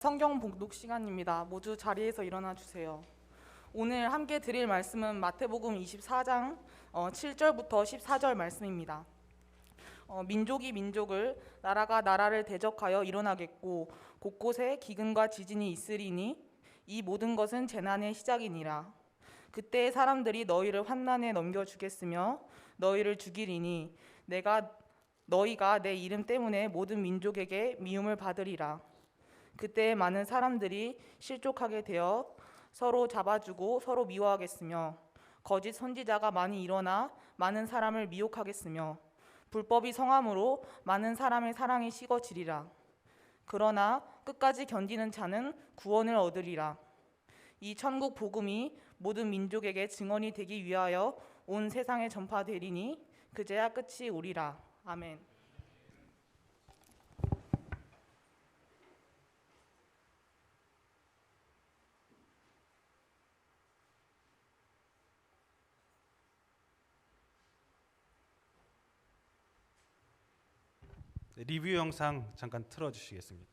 성경 봉독 시간입니다. 모두 자리에서 일어나 주세요. 오늘 함께 드릴 말씀은 마태복음 24장 7절부터 14절 말씀입니다. 민족이 민족을, 나라가 나라를 대적하여 일어나겠고 곳곳에 기근과 지진이 있으리니 이 모든 것은 재난의 시작이니라. 그때 사람들이 너희를 환난에 넘겨주겠으며 너희를 죽이리니 너희가 내 이름 때문에 모든 민족에게 미움을 받으리라. 그때 많은 사람들이 실족하게 되어 서로 잡아주고 서로 미워하겠으며 거짓 선지자가 많이 일어나 많은 사람을 미혹하겠으며 불법이 성함으로 많은 사람의 사랑이 식어지리라. 그러나 끝까지 견디는 자는 구원을 얻으리라. 이 천국 복음이 모든 민족에게 증언이 되기 위하여 온 세상에 전파되리니 그제야 끝이 오리라. 아멘. 리뷰 영상 잠깐 틀어주시겠습니다.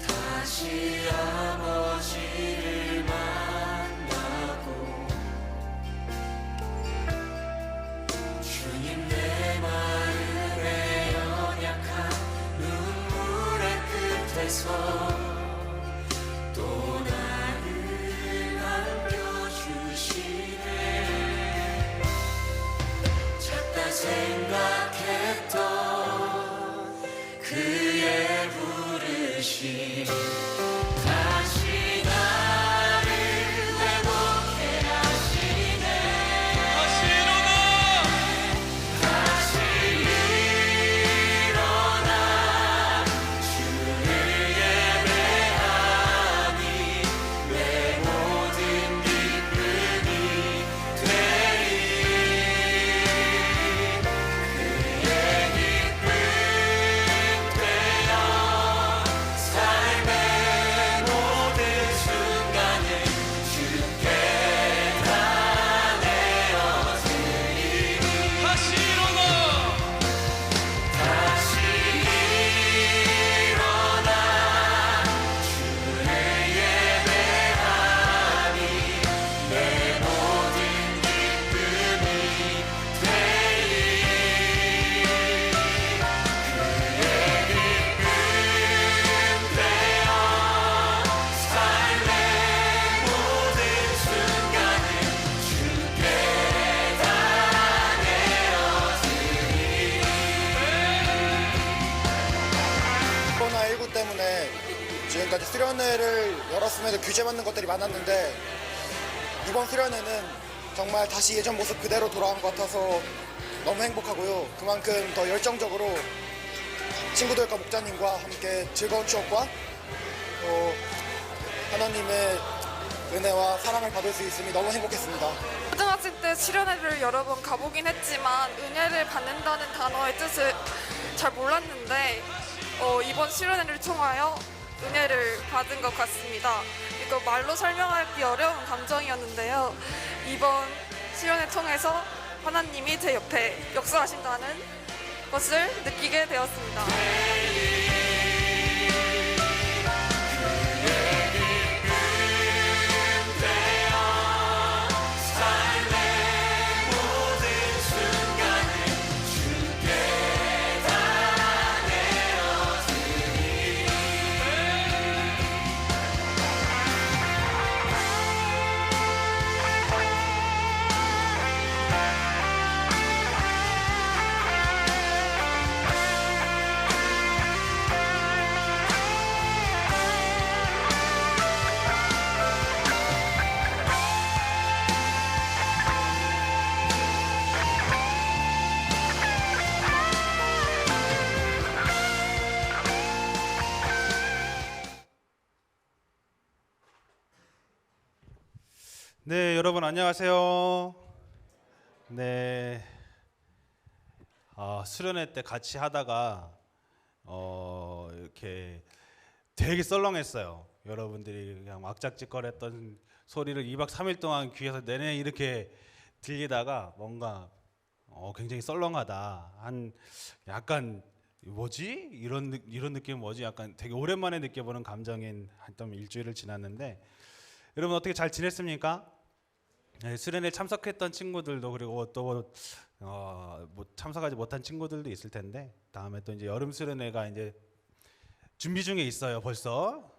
다시 아버지를 만나고 주님 내 마음에 연약한 눈물의 끝에서 또 나를 안겨주시네. 작다 생각했던 그의 부르심 다시 나를 회복해 하시네. 다시 일어나 주를 예배하니 내 모든 기쁨이 되리. 그의 기쁨 되어 삶의 모든 순간을 주께 다 내어드리니 다시 일어나 주를 예배하니 내 모든 기쁨이 되리. 그의 기쁨 되어 삶의 모든 순간을 주께 다 내어드리니. 코로나19 때문에 지금까지 수련회를 열었음에도 규제받는 것들이 많았는데 이번 수련회는 정말 다시 예전 모습 그대로 돌아간 것 같아서 너무 행복하고요. 그만큼 더 열정적으로 친구들과 목자님과 함께 즐거운 추억과 하나님의 은혜와 사랑을 받을 수 있음이 너무 행복했습니다. 고등학생 때 수련회를 여러 번 가보긴 했지만 은혜를 받는다는 단어의 뜻을 잘 몰랐는데 이번 수련회를 통하여 은혜를 받은 것 같습니다. 이거 말로 설명하기 어려운 감정이었는데요. 이번 수련회 통해서 하나님이 제 옆에 역사하신다는 것을 느끼게 되었습니다. 삶의 모든 순간을 주께 다 내어드리니. 네, 여러분 안녕하세요. 네, 수련회 때 같이 하다가 이렇게 되게 썰렁했어요. 여러분들이 그냥 왁작지껄했던 소리를 2박 3일 동안 귀에서 내내 이렇게 들리다가 뭔가 굉장히 썰렁하다. 한 약간 뭐지? 이런 느낌 뭐지? 약간 되게 오랜만에 느껴보는 감정인 한 일주일을 지났는데 여러분 어떻게 잘 지냈습니까? 네, 수련회 참석했던 친구들도 그리고 또 뭐 참석하지 못한 친구들도 있을 텐데 다음에 또 이제 여름 수련회가 이제 준비 중에 있어요. 벌써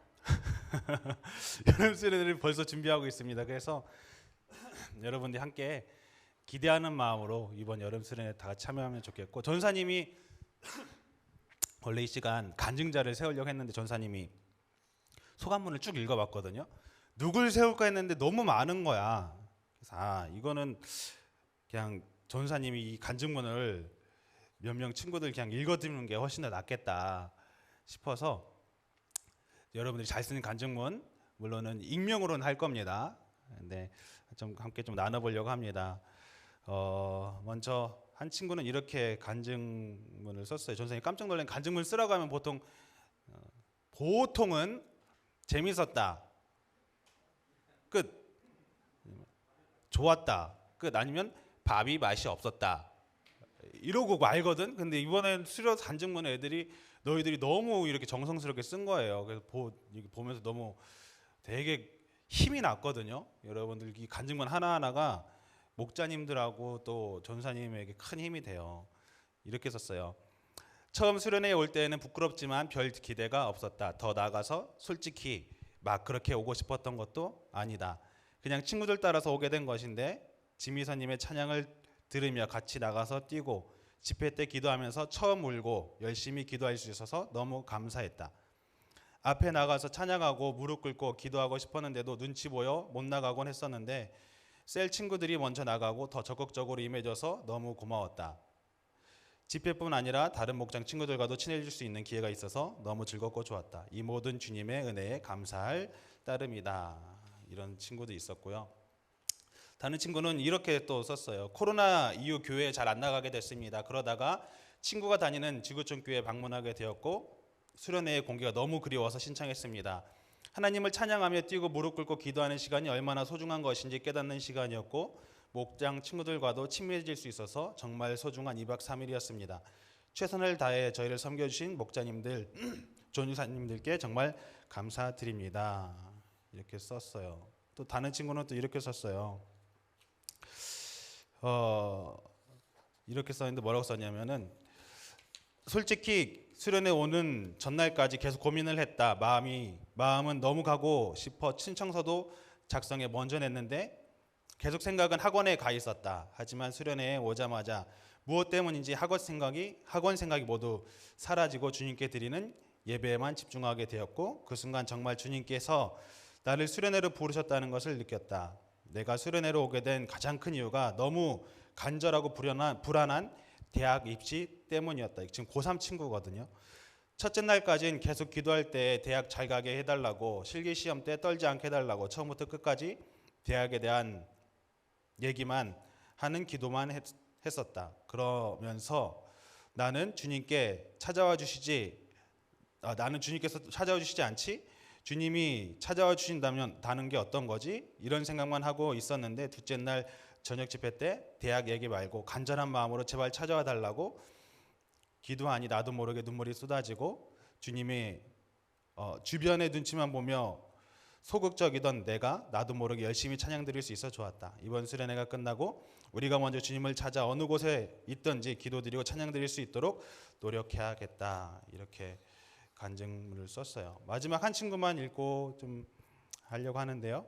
여름 수련회를 벌써 준비하고 있습니다. 그래서 여러분들이 함께 기대하는 마음으로 이번 여름 수련회 다 같이 참여하면 좋겠고 전사님이 원래 이 시간 간증자를 세우려고 했는데 전사님이 소감문을 쭉 읽어봤거든요. 누굴 세울까 했는데 너무 많은 거야. 그래서 이거는 그냥 전사님이 이 간증문을 몇 명 친구들 그냥 읽어드리는 게 훨씬 더 낫겠다 싶어서 여러분들이 잘 쓰는 간증문 물론은 익명으로는 할 겁니다. 근데 좀 함께 좀 나눠보려고 합니다. 먼저 한 친구는 이렇게 간증문을 썼어요. 전사님 깜짝 놀란 간증문 쓰라고 하면 보통은 재밌었다 끝, 좋았다 끝, 아니면 밥이 맛이 없었다 이러고 말거든. 근데 이번엔 수련 간증문 애들이 너희들이 너무 이렇게 정성스럽게 쓴 거예요. 그래서 보면서 너무 되게 힘이 났거든요. 여러분들 이 간증문 하나하나가 목자님들하고 또 전사님에게 큰 힘이 돼요. 이렇게 썼어요. 처음 수련회에 올 때는 부끄럽지만 별 기대가 없었다. 더 나아가서 솔직히 막 그렇게 오고 싶었던 것도 아니다. 그냥 친구들 따라서 오게 된 것인데 지미사님의 찬양을 들으며 같이 나가서 뛰고 집회 때 기도하면서 처음 울고 열심히 기도할 수 있어서 너무 감사했다. 앞에 나가서 찬양하고 무릎 꿇고 기도하고 싶었는데도 눈치 보여 못 나가곤 했었는데 셀 친구들이 먼저 나가고 더 적극적으로 임해줘서 너무 고마웠다. 집회뿐 아니라 다른 목장 친구들과도 친해질 수 있는 기회가 있어서 너무 즐겁고 좋았다. 이 모든 주님의 은혜에 감사할 따름이다. 이런 친구도 있었고요. 다른 친구는 이렇게 또 썼어요. 코로나 이후 교회에 잘 안 나가게 됐습니다. 그러다가 친구가 다니는 지구촌 교회에 방문하게 되었고 수련회의 공기가 너무 그리워서 신청했습니다. 하나님을 찬양하며 뛰고 무릎 꿇고 기도하는 시간이 얼마나 소중한 것인지 깨닫는 시간이었고 목장 친구들과도 친밀해질 수 있어서 정말 소중한 2박 3일이었습니다. 최선을 다해 저희를 섬겨주신 목자님들, 전유사님들께 정말 감사드립니다. 이렇게 썼어요. 또 다른 친구는 또 이렇게 썼어요. 이렇게 썼는데 뭐라고 썼냐면은 솔직히 수련회 오는 전날까지 계속 고민을 했다. 마음은 너무 가고 싶어 신청서도 작성해 먼저 냈는데 계속 생각은 학원에 가 있었다. 하지만 수련회에 오자마자 무엇 때문인지 학원 생각이 모두 사라지고 주님께 드리는 예배에만 집중하게 되었고 그 순간 정말 주님께서 나를 수련회로 부르셨다는 것을 느꼈다. 내가 수련회로 오게 된 가장 큰 이유가 너무 간절하고 불안한 대학 입시 때문이었다. 지금 고3 친구거든요. 첫째 날까지는 계속 기도할 때 대학 잘 가게 해달라고 실기시험 때 떨지 않게 해달라고 처음부터 끝까지 대학에 대한 얘기만 하는 기도만 했었다. 그러면서 나는 주님께서 찾아와 주시지 않지? 주님이 찾아와 주신다면 다는 게 어떤 거지? 이런 생각만 하고 있었는데 둘째 날 저녁 집회 때 대학 얘기 말고 간절한 마음으로 제발 찾아와 달라고 기도하니 나도 모르게 눈물이 쏟아지고 주님이 주변의 눈치만 보며 소극적이던 내가 나도 모르게 열심히 찬양 드릴 수 있어 좋았다. 이번 수련회가 끝나고 우리가 먼저 주님을 찾아 어느 곳에 있든지 기도드리고 찬양 드릴 수 있도록 노력해야겠다. 이렇게 간증문을 썼어요. 마지막 한 친구만 읽고 좀 하려고 하는데요.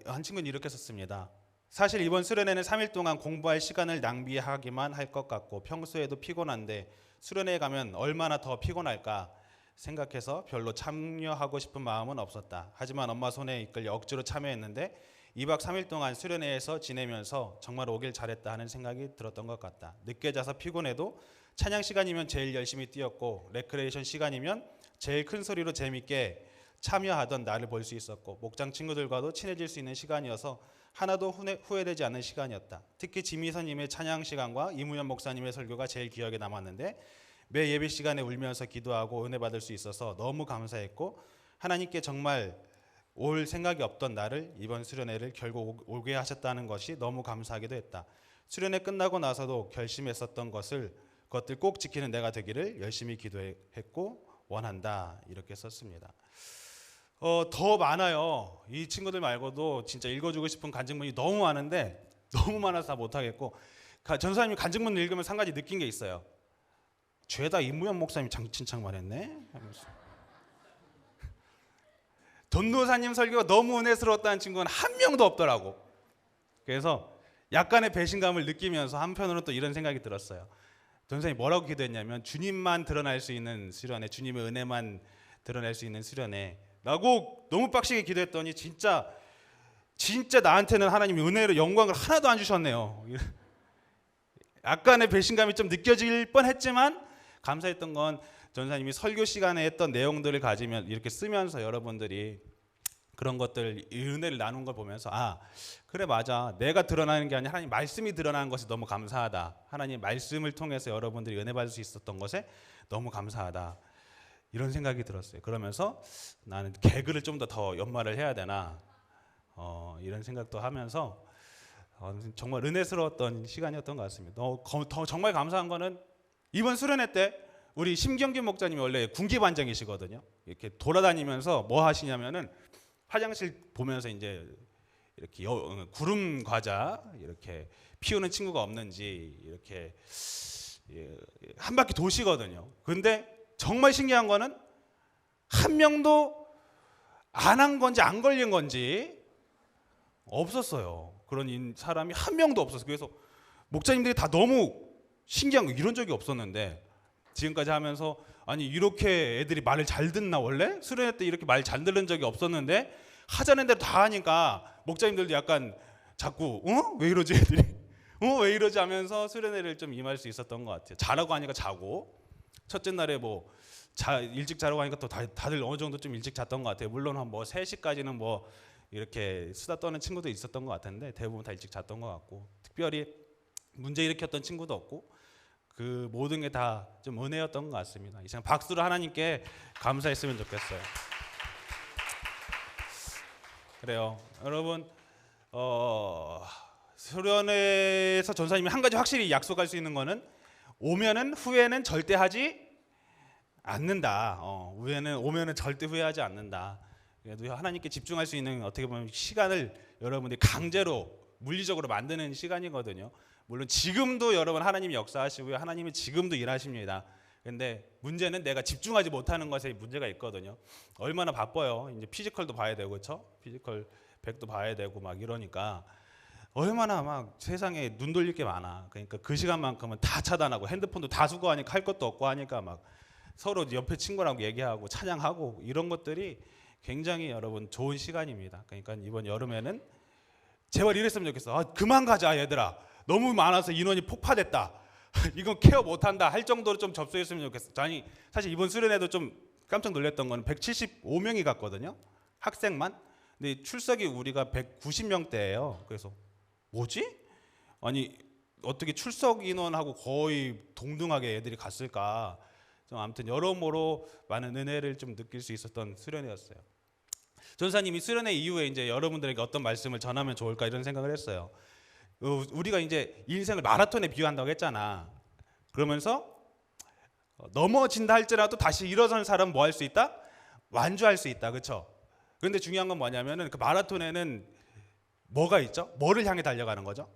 한 친구는 이렇게 썼습니다. 사실 이번 수련회는 3일 동안 공부할 시간을 낭비하기만 할 것 같고 평소에도 피곤한데 수련회에 가면 얼마나 더 피곤할까 생각해서 별로 참여하고 싶은 마음은 없었다. 하지만 엄마 손에 이끌려 억지로 참여했는데 2박 3일 동안 수련회에서 지내면서 정말 오길 잘했다 하는 생각이 들었던 것 같다. 늦게 자서 피곤해도 찬양 시간이면 제일 열심히 뛰었고 레크레이션 시간이면 제일 큰 소리로 재밌게 참여하던 나를 볼 수 있었고 목장 친구들과도 친해질 수 있는 시간이어서 하나도 후회되지 않는 시간이었다. 특히 지미선님의 찬양 시간과 이무현 목사님의 설교가 제일 기억에 남았는데 매 예배 시간에 울면서 기도하고 은혜 받을 수 있어서 너무 감사했고 하나님께 정말 올 생각이 없던 나를 이번 수련회를 결국 오게 하셨다는 것이 너무 감사하기도 했다. 수련회 끝나고 나서도 결심했었던 것들 꼭 지키는 내가 되기를 열심히 기도했고 원한다. 이렇게 썼습니다. 더 많아요. 이 친구들 말고도 진짜 읽어주고 싶은 간증문이 너무 많은데 너무 많아서 다 못하겠고 전사님이 간증문을 읽으면서 한 가지 느낀 게 있어요. 죄다 이무현 목사님이 칭찬만 했네 하면서. 돈노사님 설교가 너무 은혜스러웠다는 친구는 한 명도 없더라고. 그래서 약간의 배신감을 느끼면서 한편으로는 또 이런 생각이 들었어요. 전사님이 뭐라고 기도했냐면 주님만 드러날 수 있는 수련회, 주님의 은혜만 드러낼 수 있는 수련회 라고 너무 빡시게 기도했더니 진짜 나한테는 하나님이 은혜로 영광을 하나도 안 주셨네요. 약간의 배신감이 좀 느껴질 뻔했지만 감사했던 건 전사님이 설교 시간에 했던 내용들을 가지면 이렇게 쓰면서 여러분들이 그런 것들 이 은혜를 나눈 걸 보면서 그래 맞아, 내가 드러나는 게 아니라 하나님 말씀이 드러나는 것이 너무 감사하다. 하나님 말씀을 통해서 여러분들이 은혜 받을 수 있었던 것에 너무 감사하다. 이런 생각이 들었어요. 그러면서 나는 개그를 좀 더 연말을 해야 되나 이런 생각도 하면서 정말 은혜스러웠던 시간이었던 것 같습니다. 더 정말 감사한 거는 이번 수련회 때 우리 심경규 목사님이 원래 군기반장이시거든요. 이렇게 돌아다니면서 뭐 하시냐면은 화장실 보면서 이제 이렇게 구름 과자 이렇게 피우는 친구가 없는지 이렇게 한 바퀴 도시거든요. 근데 정말 신기한 거는 한 명도 안 한 건지 안 걸린 건지 없었어요. 그런 사람이 한 명도 없었어요. 그래서 목사님들이 다 너무 신기한 거, 이런 적이 없었는데 지금까지 하면서 아니 이렇게 애들이 말을 잘 듣나, 원래 수련회 때 이렇게 말 잘 들은 적이 없었는데 하자는 대로 다 하니까 목사님들도 약간 자꾸 왜 이러지 애들이 왜 이러지 하면서 수련회를 좀 임할 수 있었던 것 같아요. 자라고 하니까 자고, 첫째 날에 뭐 일찍 자라고 하니까 또 다들 어느 정도 좀 일찍 잤던 것 같아요. 물론 한 뭐 3시까지는 뭐 이렇게 수다 떠는 친구도 있었던 것 같은데 대부분 다 일찍 잤던 것 같고, 특별히 문제 일으켰던 친구도 없고 그 모든 게 다 좀 은혜였던 것 같습니다. 이 시간 박수로 하나님께 감사했으면 좋겠어요. 그래요, 여러분. 수련회에서 전사님이 한 가지 확실히 약속할 수 있는 거는 오면은 후회는 절대 하지 않는다. 오면은 절대 후회하지 않는다. 그래도 하나님께 집중할 수 있는 어떻게 보면 시간을 여러분들이 강제로 물리적으로 만드는 시간이거든요. 물론 지금도 여러분 하나님이 역사하시고요, 하나님이 지금도 일하십니다. 근데 문제는 내가 집중하지 못하는 것에 문제가 있거든요. 얼마나 바빠요. 이제 피지컬도 봐야 되고, 그렇죠? 피지컬 100도 봐야 되고 막 이러니까 얼마나 막 세상에 눈 돌릴 게 많아. 그러니까 그 시간만큼은 다 차단하고 핸드폰도 다 수거하니까 할 것도 없고 하니까 막 서로 옆에 친구랑 얘기하고 찬양하고 이런 것들이 굉장히 여러분 좋은 시간입니다. 그러니까 이번 여름에는 제발 이랬으면 좋겠어. 그만 가자 얘들아. 너무 많아서 인원이 폭파됐다. 이건 케어 못한다 할 정도로 좀 접수했으면 좋겠어. 아니 사실 이번 수련회도 좀 깜짝 놀랐던 건 175명이 갔거든요. 학생만. 근데 출석이 우리가 190명대예요. 그래서 뭐지? 아니 어떻게 출석 인원하고 거의 동등하게 애들이 갔을까? 좀 아무튼 여러모로 많은 은혜를 좀 느낄 수 있었던 수련회였어요. 전사님이 수련회 이후에 이제 여러분들에게 어떤 말씀을 전하면 좋을까 이런 생각을 했어요. 우리가 이제 인생을 마라톤에 비유한다고 했잖아. 그러면서 넘어진다 할지라도 다시 일어선 사람은 뭐 할 수 있다? 완주할 수 있다. 그렇죠? 그런데 중요한 건 뭐냐면은 그 마라톤에는 뭐가 있죠? 뭐를 향해 달려가는 거죠?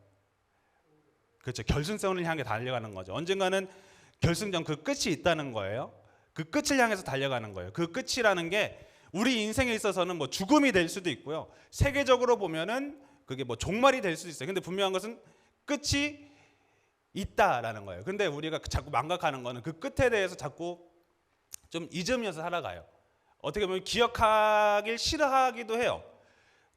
그렇죠. 결승선을 향해 달려가는 거죠. 언젠가는 결승전 그 끝이 있다는 거예요. 그 끝을 향해서 달려가는 거예요. 그 끝이라는 게 우리 인생에 있어서는 뭐 죽음이 될 수도 있고요. 세계적으로 보면은 그게 뭐 종말이 될 수도 있어요. 근데 분명한 것은 끝이 있다라는 거예요. 근데 우리가 자꾸 망각하는 거는 그 끝에 대해서 자꾸 좀 잊으면서 살아가요. 어떻게 보면 기억하길 싫어하기도 해요.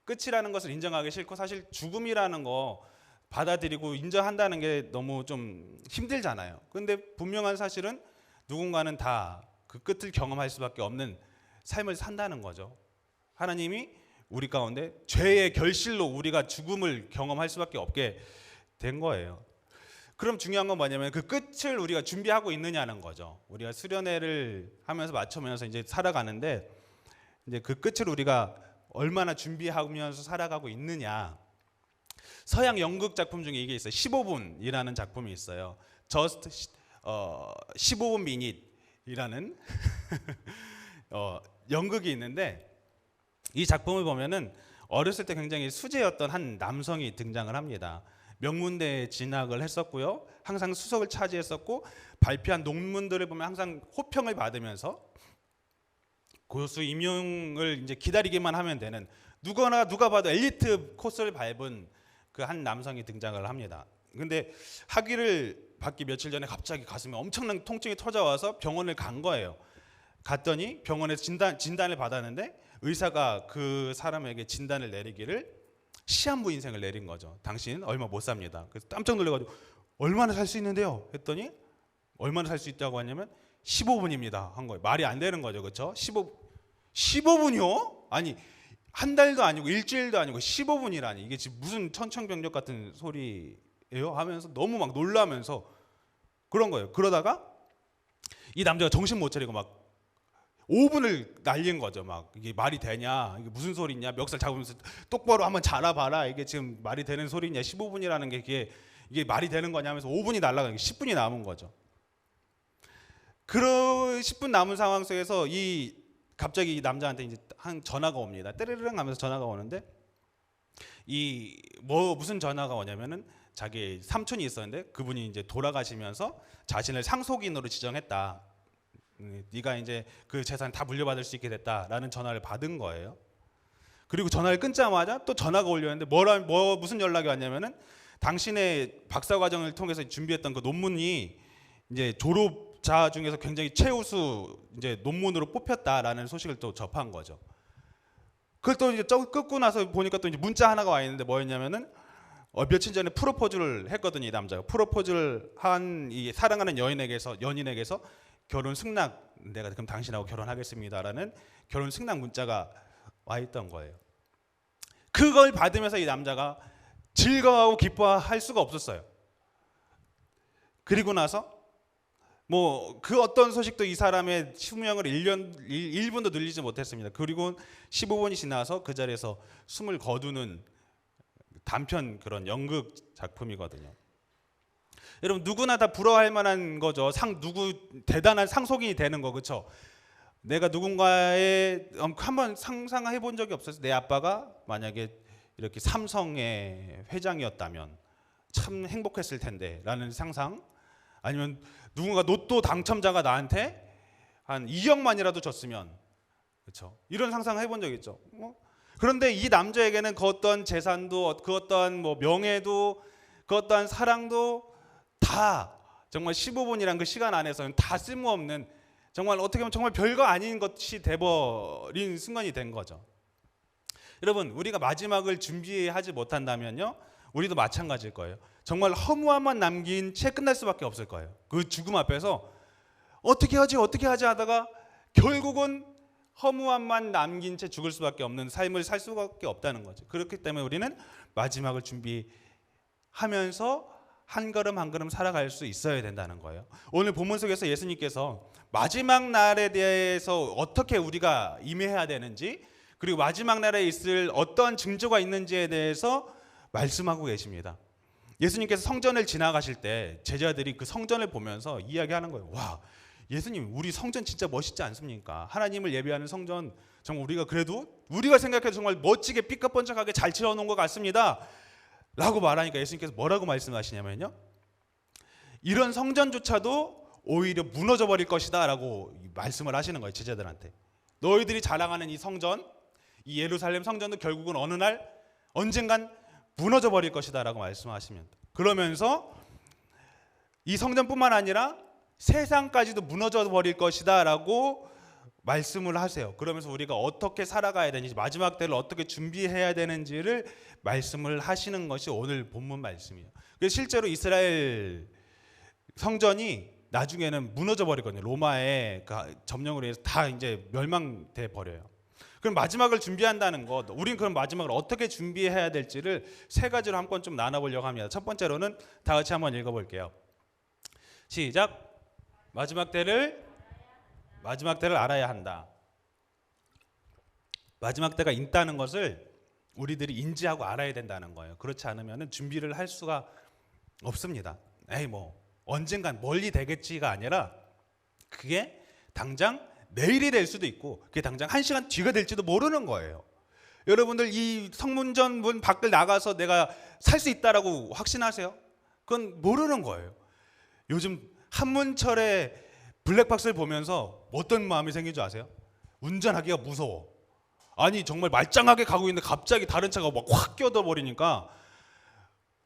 끝이라는 것을 인정하기 싫고, 사실 죽음이라는 거 받아들이고 인정한다는 게 너무 좀 힘들잖아요. 근데 분명한 사실은 누군가는 다 그 끝을 경험할 수밖에 없는 삶을 산다는 거죠. 하나님이 우리 가운데 죄의 결실로 우리가 죽음을 경험할 수밖에 없게 된 거예요. 그럼 중요한 건 뭐냐면 그 끝을 우리가 준비하고 있느냐는 거죠. 우리가 수련회를 하면서 맞춰면서 이제 살아가는데 이제 그 끝을 우리가 얼마나 준비하면서 살아가고 있느냐. 서양 연극 작품 중에 이게 있어요. 15분이라는 작품이 있어요. Just 15분 Minute이라는 연극이 있는데 이 작품을 보면은 어렸을 때 굉장히 수재였던 한 남성이 등장을 합니다. 명문대에 진학을 했었고요. 항상 수석을 차지했었고 발표한 논문들을 보면 항상 호평을 받으면서 교수 임용을 이제 기다리기만 하면 되는 누가 봐도 엘리트 코스를 밟은 그 한 남성이 등장을 합니다. 근데 학위를 받기 며칠 전에 갑자기 가슴에 엄청난 통증이 터져와서 병원을 간 거예요. 갔더니 병원에서 진단을 받았는데 의사가 그 사람에게 진단을 내리기를 시한부 인생을 내린 거죠. 당신 얼마 못 삽니다. 그래서 깜짝 놀래가지고 얼마나 살 수 있는데요? 했더니 얼마나 살 수 있다고 하냐면 15분입니다 한 거예요. 말이 안 되는 거죠, 그렇죠? 15분이요? 아니 한 달도 아니고 일주일도 아니고 15분이라니 이게 지금 무슨 천청병력 같은 소리예요? 하면서 너무 막 놀라면서 그런 거예요. 그러다가 이 남자가 정신 못 차리고 막 5분을 날린 거죠. 막 이게 말이 되냐? 이게 무슨 소리냐? 멱살 잡으면서 똑바로 한번 자라봐라. 이게 지금 말이 되는 소리냐? 15분이라는 게 이게 말이 되는 거냐면서 5분이 날아가니까 10분이 남은 거죠. 그런 10분 남은 상황 속에서 갑자기 이 남자한테 이제 한 전화가 옵니다. 때르르릉 하면서 전화가 오는데 무슨 전화가 오냐면은 자기 삼촌이 있었는데 그분이 이제 돌아가시면서 자신을 상속인으로 지정했다. 네가 이제 그 재산 다 물려받을 수 있게 됐다라는 전화를 받은 거예요. 그리고 전화를 끊자마자 또 전화가 올렸는데 무슨 연락이 왔냐면은 당신의 박사 과정을 통해서 준비했던 그 논문이 이제 졸업자 중에서 굉장히 최우수 이제 논문으로 뽑혔다라는 소식을 또 접한 거죠. 그걸 또 이제 끊고 나서 보니까 또 이제 문자 하나가 와 있는데 뭐였냐면은 며칠 전에 프로포즈를 했거든요. 이 남자가 프로포즈를 한 이 사랑하는 연인에게서 결혼 승낙 내가 그럼 당신하고 결혼하겠습니다라는 결혼 승낙 문자가 와 있던 거예요. 그걸 받으면서 이 남자가 즐거워하고 기뻐할 수가 없었어요. 그리고 나서 뭐 그 어떤 소식도 이 사람의 수명을 1분도 늘리지 못했습니다. 그리고 15분이 지나서 그 자리에서 숨을 거두는 단편 그런 연극 작품이거든요. 여러분 누구나 다 부러워할 만한 거죠. 대단한 상속인이 되는 거, 그렇죠? 내가 누군가의 한번 상상해 본 적이 없어서 내 아빠가 만약에 이렇게 삼성의 회장이었다면 참 행복했을 텐데라는 상상, 아니면 누군가 로또 당첨자가 나한테 한 2억만이라도 줬으면, 그렇죠? 이런 상상 해본 적 있죠. 그런데 이 남자에게는 그 어떤 재산도, 그 어떤 뭐 명예도, 그 어떤 사랑도 다 정말 15분이란 그 시간 안에서는 다 쓸모없는, 정말 어떻게 보면 정말 별거 아닌 것이 돼버린 순간이 된 거죠. 여러분 우리가 마지막을 준비하지 못한다면요, 우리도 마찬가지일 거예요. 정말 허무함만 남긴 채 끝날 수밖에 없을 거예요. 그 죽음 앞에서 어떻게 하지 하다가 결국은 허무함만 남긴 채 죽을 수밖에 없는 삶을 살 수밖에 없다는 거죠. 그렇기 때문에 우리는 마지막을 준비하면서 한 걸음 한 걸음 살아갈 수 있어야 된다는 거예요. 오늘 본문 속에서 예수님께서 마지막 날에 대해서 어떻게 우리가 임해야 되는지, 그리고 마지막 날에 있을 어떤 징조가 있는지에 대해서 말씀하고 계십니다. 예수님께서 성전을 지나가실 때 제자들이 그 성전을 보면서 이야기하는 거예요. 와, 예수님 우리 성전 진짜 멋있지 않습니까? 하나님을 예배하는 성전 정말 우리가 생각해도 정말 멋지게 삐까뻔쩍하게 잘 지어놓은 것 같습니다 라고 말하니까 예수님께서 뭐라고 말씀하시냐면요, 이런 성전조차도 오히려 무너져 버릴 것이다 라고 말씀을 하시는 거예요. 제자들한테 너희들이 자랑하는 이 성전, 이 예루살렘 성전도 결국은 어느 날 언젠간 무너져 버릴 것이다 라고 말씀하시면, 그러면서 이 성전뿐만 아니라 세상까지도 무너져 버릴 것이다 라고 말씀을 하세요. 그러면서 우리가 어떻게 살아가야 되는지, 마지막 때를 어떻게 준비해야 되는지를 말씀을 하시는 것이 오늘 본문 말씀이에요. 그래서 실제로 이스라엘 성전이 나중에는 무너져 버리거든요. 로마의 그 점령으로 해서 다 이제 멸망돼 버려요. 그럼 마지막을 준비한다는 것, 우리는 그럼 마지막을 어떻게 준비해야 될지를 세 가지로 한번 좀 나눠보려고 합니다. 첫 번째로는 다 같이 한번 읽어볼게요. 시작. 마지막 때를 알아야 한다. 마지막 때가 있다는 것을 우리들이 인지하고 알아야 된다는 거예요. 그렇지 않으면 준비를 할 수가 없습니다. 에이 뭐 언젠간 멀리 되겠지가 아니라 그게 당장 내일이 될 수도 있고 그게 당장 1시간 뒤가 될지도 모르는 거예요. 여러분들 이 성문전 문 밖을 나가서 내가 살 수 있다라고 확신하세요? 그건 모르는 거예요. 요즘 한문철의 블랙박스를 보면서 어떤 마음이 생긴 줄 아세요? 운전하기가 무서워. 아니 정말 말짱하게 가고 있는데 갑자기 다른 차가 막 확 끼어들어버리니까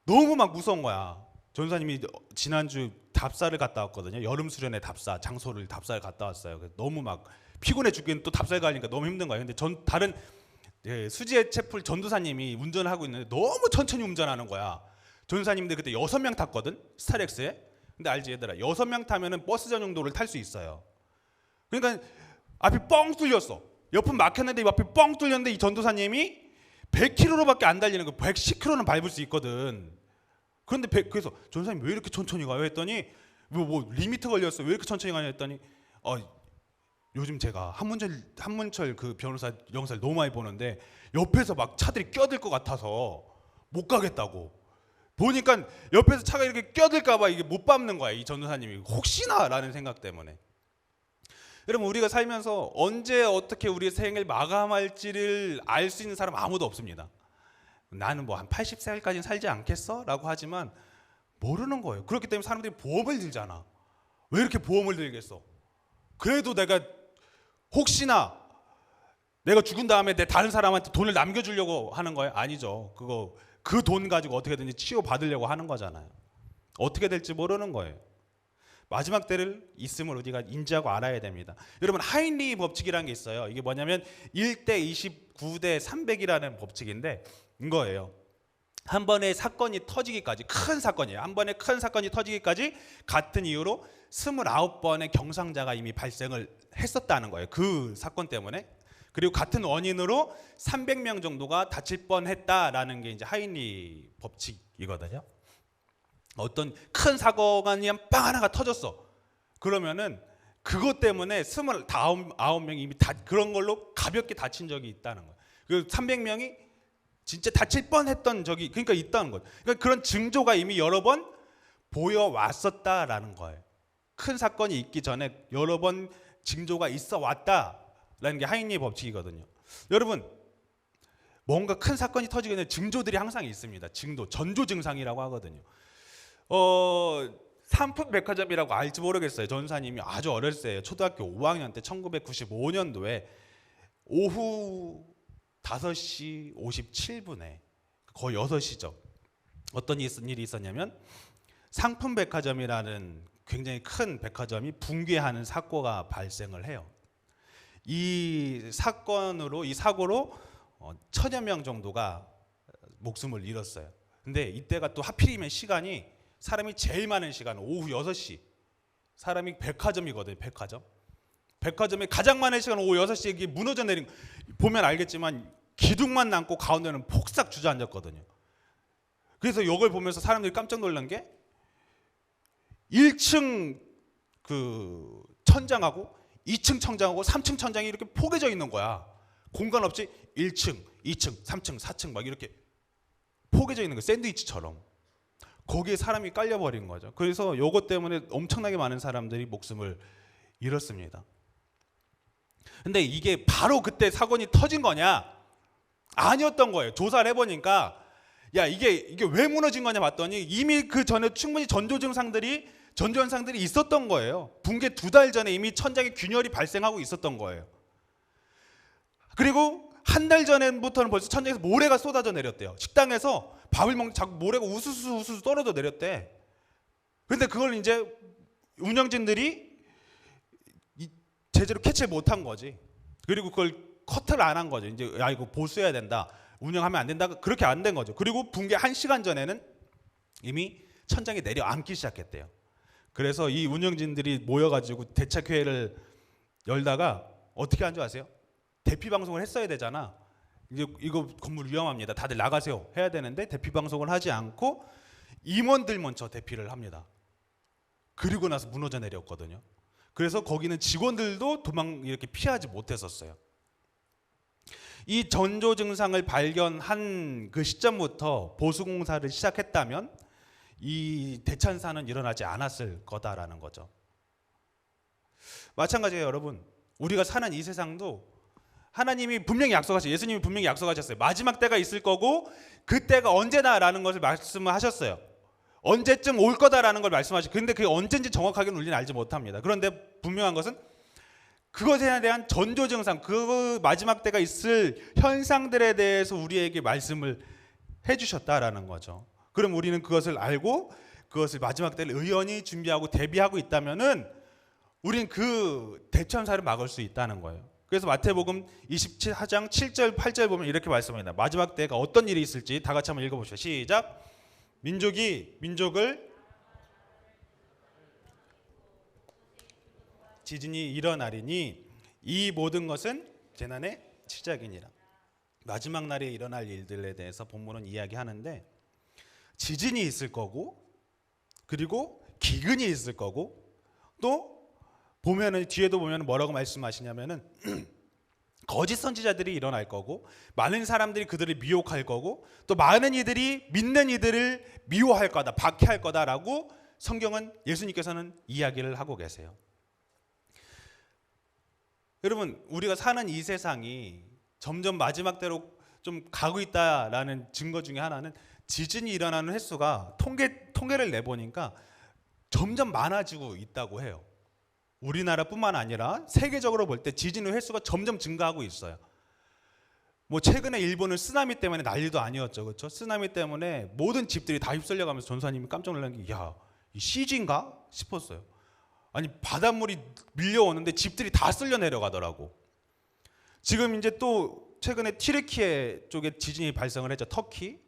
너무 막 무서운 거야. 전사님이 지난주 답사를 갔다 왔거든요. 여름 수련회 답사 장소를 답사를 갔다 왔어요. 그래서 너무 막 피곤해 죽겠는 또 답사를 가니까 너무 힘든 거예요. 근데 다른 수지의 채플 전도사님이 운전을 하고 있는데 너무 천천히 운전하는 거야. 전도사님들 그때 6명 탔거든 스타렉스에. 근데 알지 얘들아 6명 타면은 버스 전용도를 탈 수 있어요. 그러니까 앞이 뻥 뚫렸어. 옆은 막혔는데 이 앞이 뻥 뚫렸는데 이 전도사님이 100km로밖에 안 달리는 거 110km는 밟을 수 있거든. 그런데 그래서 전도사님 왜 이렇게 천천히 가요? 했더니 뭐 리미트 걸렸어. 왜 이렇게 천천히 가냐 했더니 요즘 제가 한문철 그 변호사 영상을 너무 많이 보는데 옆에서 막 차들이 껴들 것 같아서 못 가겠다고. 보니까 옆에서 차가 이렇게 껴들까봐 이게 못 밟는 거야. 이 전도사님이 혹시나라는 생각 때문에. 여러분 우리가 살면서 언제 어떻게 우리의 생을 마감할지를 알 수 있는 사람 아무도 없습니다. 나는 뭐 한 80살까지는 살지 않겠어? 라고 하지만 모르는 거예요. 그렇기 때문에 사람들이 보험을 들잖아. 왜 이렇게 보험을 들겠어? 그래도 내가 혹시나 내가 죽은 다음에 내 다른 사람한테 돈을 남겨주려고 하는 거예요? 아니죠. 그 돈 가지고 어떻게든지 치유받으려고 하는 거잖아요. 어떻게 될지 모르는 거예요. 마지막 때를 있음을 우리가 인지하고 알아야 됩니다. 여러분 하인리 법칙이라는 게 있어요. 이게 뭐냐면 1대 29대 300이라는 법칙인데 이거예요. 한 번에 사건이 터지기까지 큰 사건이에요. 한 번에 큰 사건이 터지기까지 같은 이유로 29번의 경상자가 이미 발생을 했었다는 거예요. 그 사건 때문에. 그리고 같은 원인으로 300명 정도가 다칠 뻔했다라는 게 이제 하인리 법칙이거든요. 어떤 큰 사고가 그냥 빵 하나가 터졌어. 그러면은 그것 때문에 29명이 이미 그런 걸로 가볍게 다친 적이 있다는 거예요. 그 300명이 진짜 다칠 뻔했던 적이 그러니까 있다는 거예요. 그러니까 그런 징조가 이미 여러 번 보여왔었다라는 거예요. 큰 사건이 있기 전에 여러 번 징조가 있어 왔다라는 게 하인리 법칙이거든요. 여러분 뭔가 큰 사건이 터지게 되는 징조들이 항상 있습니다. 전조 증상이라고 하거든요. 삼풍백화점이라고 알지 모르겠어요. 전사님이 아주 어렸을 때 초등학교 5학년 때 1995년도에 오후 5시 57분에 거의 6시죠. 어떤 일이 있었냐면 상품백화점이라는 굉장히 큰 백화점이 붕괴하는 사고가 발생을 해요. 이 사고로 1000여 명 정도가 목숨을 잃었어요. 근데 이때가 또 하필이면 시간이 사람이 제일 많은 시간 오후 6시. 사람이 백화점이거든요. 백화점에 가장 많은 시간 오후 6시에 이게 무너져 내린 보면 알겠지만 기둥만 남고 가운데는 폭삭 주저앉았거든요. 그래서 이걸 보면서 사람들이 깜짝 놀란 게 1층 그 천장하고 2층 천장하고 3층 천장이 이렇게 포개져 있는 거야. 공간 없이 1층, 2층, 3층, 4층 막 이렇게 포개져 있는 거 샌드위치처럼. 거기에 사람이 깔려버린 거죠. 그래서 이것 때문에 엄청나게 많은 사람들이 목숨을 잃었습니다. 근데 이게 바로 그때 사건이 터진 거냐? 아니었던 거예요. 조사를 해보니까 야 이게 왜 무너진 거냐 봤더니 이미 그 전에 충분히 전조 현상들이 있었던 거예요. 붕괴 2달 전에 이미 천장에 균열이 발생하고 있었던 거예요. 그리고 한 달 전부터는 벌써 천장에서 모래가 쏟아져 내렸대요. 식당에서 밥을 먹는 자꾸 모래가 우수수 떨어져 내렸대. 근데 그걸 이제 운영진들이 제대로 캐치를 못한 거지. 그리고 그걸 커트를 안 한 거죠. 이제 야 이거 보수해야 된다. 운영하면 안 된다. 그렇게 안 된 거죠. 그리고 붕괴 1시간 전에는 이미 천장이 내려앉기 시작했대요. 그래서 이 운영진들이 모여가지고 대책회의를 열다가 어떻게 한 줄 아세요? 대피 방송을 했어야 되잖아. 이거 건물 위험합니다. 다들 나가세요. 해야 되는데 대피 방송을 하지 않고 임원들 먼저 대피를 합니다. 그리고 나서 무너져 내렸거든요. 그래서 거기는 직원들도 이렇게 피하지 못했었어요. 이 전조 증상을 발견한 그 시점부터 보수공사를 시작했다면 이 대참사는 일어나지 않았을 거다라는 거죠. 마찬가지예요, 여러분. 우리가 사는 이 세상도 하나님이 분명히 약속하셨어요. 예수님이 분명히 약속하셨어요. 마지막 때가 있을 거고 그 때가 언제나라는 것을 말씀을 하셨어요. 언제쯤 올 거다라는 걸 말씀하시고, 근데 그게 언제인지 정확하게는 우리는 알지 못합니다. 그런데 분명한 것은 그것에 대한 전조 증상, 그 마지막 때가 있을 현상들에 대해서 우리에게 말씀을 해주셨다라는 거죠. 그럼 우리는 그것을 알고 그것을 마지막 때를 의연히 준비하고 대비하고 있다면은 우리는 그 대참사를 막을 수 있다는 거예요. 그래서 마태복음 27장 7절 8절 보면 이렇게 말씀합니다. 마지막 때가 어떤 일이 있을지 다 같이 한번 읽어보시죠. 시작. 민족이 민족을 지진이 일어나리니 이 모든 것은 재난의 시작이니라. 마지막 날에 일어날 일들에 대해서 본문은 이야기하는데 지진이 있을 거고 그리고 기근이 있을 거고 또 보면은 뒤에도 보면 뭐라고 말씀하시냐면은 거짓 선지자들이 일어날 거고 많은 사람들이 그들을 미혹할 거고 또 많은 이들이 믿는 이들을 미워할 거다, 박해할 거다라고 성경은 예수님께서는 이야기를 하고 계세요. 여러분, 우리가 사는 이 세상이 점점 마지막 때로 좀 가고 있다라는 증거 중에 하나는 지진이 일어나는 횟수가 통계를 내보니까 점점 많아지고 있다고 해요. 우리나라뿐만 아니라 세계적으로 볼 때 지진의 횟수가 점점 증가하고 있어요. 뭐 최근에 일본은 쓰나미 때문에 난리도 아니었죠, 그렇죠? 쓰나미 때문에 모든 집들이 다 휩쓸려가면서 전사님이 깜짝 놀란 게, 야, 이 CG인가 싶었어요. 아니 바닷물이 밀려오는데 집들이 다 쓸려 내려가더라고. 지금 이제 또 최근에 튀르키예 쪽에 지진이 발생을 했죠, 터키.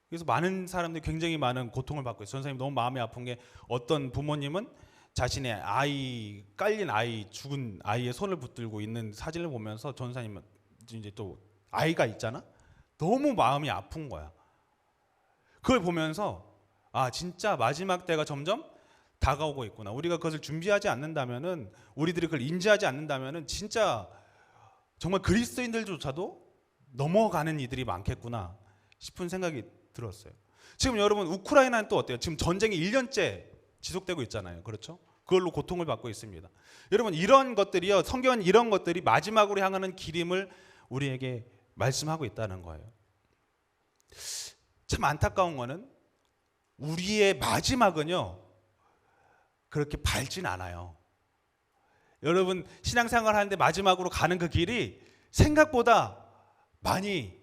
그래서 많은 사람들이 굉장히 많은 고통을 받고 있어요. 전사님 너무 마음이 아픈 게 어떤 부모님은 자신의 아이, 깔린 아이, 죽은 아이의 손을 붙들고 있는 사진을 보면서 전사님은 이제 또 아이가 있잖아. 너무 마음이 아픈 거야. 그걸 보면서 아, 진짜 마지막 때가 점점 다가오고 있구나. 우리가 그것을 준비하지 않는다면은, 우리들이 그걸 인지하지 않는다면은 진짜 정말 그리스도인들조차도 넘어가는 이들이 많겠구나 싶은 생각이 들었어요. 지금 여러분 우크라이나는 또 어때요? 지금 전쟁이 1년째 지속되고 있잖아요. 그렇죠? 그걸로 고통을 받고 있습니다. 여러분 이런 것들이요, 성경은 이런 것들이 마지막으로 향하는 길임을 우리에게 말씀하고 있다는 거예요. 참 안타까운 거는 우리의 마지막은요 그렇게 밝진 않아요. 여러분 신앙생활 하는데 마지막으로 가는 그 길이 생각보다 많이